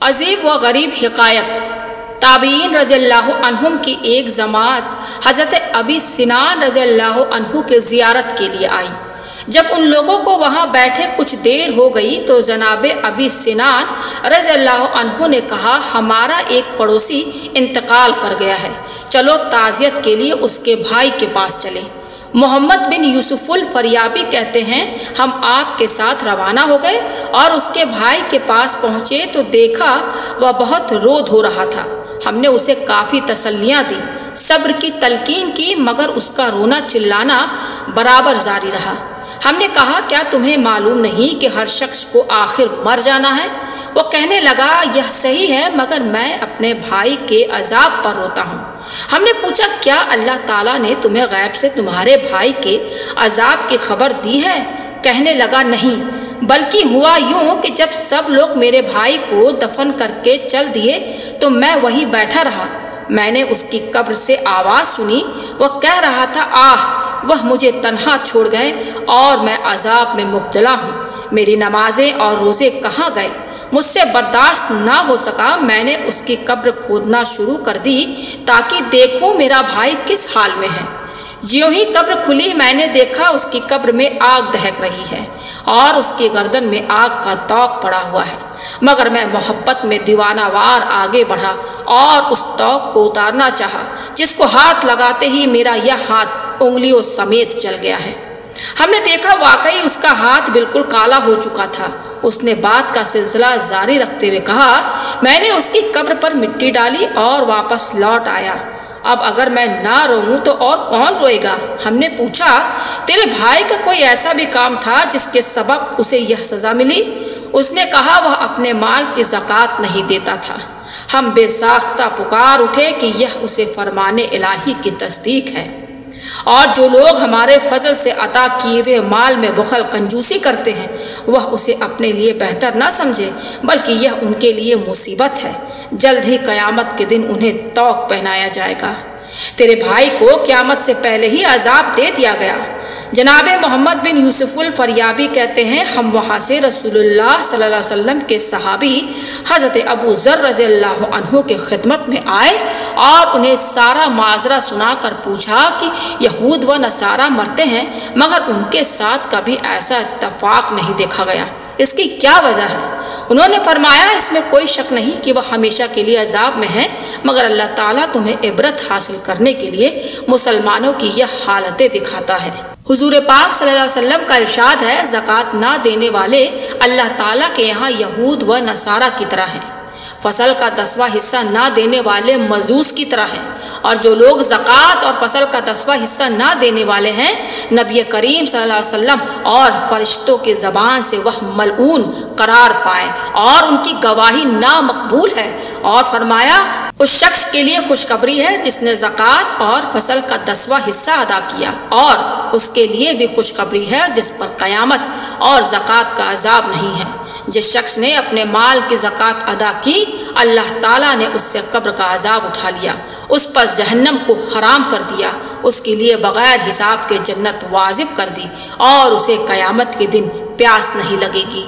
عجیب و غریب حکایت۔ تابعین رضی اللہ عنہم کی ایک جماعت حضرت ابی سنان رضی اللہ عنہ کے زیارت کے لیے آئی۔ جب ان لوگوں کو وہاں بیٹھے کچھ دیر ہو گئی تو جناب ابی سنان رضی اللہ عنہ نے کہا، ہمارا ایک پڑوسی انتقال کر گیا ہے، چلو تعزیت کے لیے اس کے بھائی کے پاس چلیں۔ محمد بن یوسف الفریابی کہتے ہیں، ہم آپ کے ساتھ روانہ ہو گئے اور اس کے بھائی کے پاس پہنچے تو دیکھا وہ بہت رو دھو رہا تھا۔ ہم نے اسے کافی تسلیاں دی، صبر کی تلقین کی، مگر اس کا رونا چلانا برابر جاری رہا۔ ہم نے کہا، کیا تمہیں معلوم نہیں کہ ہر شخص کو آخر مر جانا ہے؟ وہ کہنے لگا، یہ صحیح ہے، مگر میں اپنے بھائی کے عذاب پر روتا ہوں۔ ہم نے پوچھا، کیا اللہ تعالیٰ نے تمہیں غیب سے تمہارے بھائی کے عذاب کی خبر دی ہے؟ کہنے لگا، نہیں، بلکہ ہوا یوں کہ جب سب لوگ میرے بھائی کو دفن کر کے چل دیے تو میں وہی بیٹھا رہا۔ میں نے اس کی قبر سے آواز سنی، وہ کہہ رہا تھا، آہ، وہ مجھے تنہا چھوڑ گئے اور میں عذاب میں مبتلا ہوں، میری نمازیں اور روزے کہاں گئے؟ مجھ سے برداشت نہ ہو سکا، میں نے اس کی قبر کھودنا شروع کر دی تاکہ دیکھوں میرا بھائی کس حال میں ہے۔ جیوں ہی قبر کھلی میں نے دیکھا اس کی قبر میں آگ دہک رہی ہے اور اس کی گردن میں آگ کا توق پڑا ہوا ہے، مگر میں محبت میں دیوانہ وار آگے بڑھا اور اس توق کو اتارنا چاہا، جس کو ہاتھ لگاتے ہی میرا یہ ہاتھ انگلیوں سمیت جل گیا ہے۔ ہم نے دیکھا واقعی اس کا ہاتھ بالکل کالا ہو چکا تھا۔ اس نے بات کا سلسلہ جاری رکھتے ہوئے کہا، میں نے اس کی قبر پر مٹی ڈالی اور واپس لوٹ آیا۔ اب اگر میں نہ روؤں تو اور کون روئے گا؟ ہم نے پوچھا، تیرے بھائی کا کوئی ایسا بھی کام تھا جس کے سبب اسے یہ سزا ملی؟ اس نے کہا، وہ اپنے مال کی زکوٰۃ نہیں دیتا تھا۔ ہم بے ساختہ پکار اٹھے کہ یہ اسے فرمان الہی کی تصدیق ہے، اور جو لوگ ہمارے فضل سے عطا کیے ہوئے مال میں بخل کنجوسی کرتے ہیں وہ اسے اپنے لیے بہتر نہ سمجھے، بلکہ یہ ان کے لیے مصیبت ہے۔ جلد ہی قیامت کے دن انہیں طوق پہنایا جائے گا۔ تیرے بھائی کو قیامت سے پہلے ہی عذاب دے دیا گیا۔ جناب محمد بن یوسف الفریابی کہتے ہیں، ہم وہاں سے رسول اللہ صلی اللہ علیہ وسلم کے صحابی حضرت ابو ذر رضی اللہ عنہ کے خدمت میں آئے اور انہیں سارا معاذرہ سنا کر پوچھا کہ یہود و نصارہ مرتے ہیں مگر ان کے ساتھ کبھی ایسا اتفاق نہیں دیکھا گیا، اس کی کیا وجہ ہے؟ انہوں نے فرمایا، اس میں کوئی شک نہیں کہ وہ ہمیشہ کے لیے عذاب میں ہیں، مگر اللہ تعالیٰ تمہیں عبرت حاصل کرنے کے لیے مسلمانوں کی یہ حالتیں دکھاتا ہے۔ حضور پاک صلی اللہ علیہ وسلم کا ارشاد ہے، زکوٰۃ نہ دینے والے اللہ تعالیٰ کے یہاں یہود و نصارہ کی طرح ہیں، فصل کا 10واں حصہ نہ دینے والے مجوس کی طرح ہیں، اور جو لوگ زکوٰۃ اور فصل کا 10واں حصہ نہ دینے والے ہیں، نبی کریم صلی اللہ علیہ وسلم اور فرشتوں کے زبان سے وہ ملعون قرار پائے اور ان کی گواہی نامقبول ہے، اور فرمایا، اس شخص کے لیے خوشخبری ہے جس نے زکوٰۃ اور فصل کا 10واں حصہ ادا کیا، اور اس کے لیے بھی خوشخبری ہے جس پر قیامت اور زکوٰۃ کا عذاب نہیں ہے۔ جس شخص نے اپنے مال کی زکوٰۃ ادا کی، اللہ تعالیٰ نے اس سے قبر کا عذاب اٹھا لیا، اس پر جہنم کو حرام کر دیا، اس کے لیے بغیر حساب کے جنت واجب کر دی، اور اسے قیامت کے دن پیاس نہیں لگے گی۔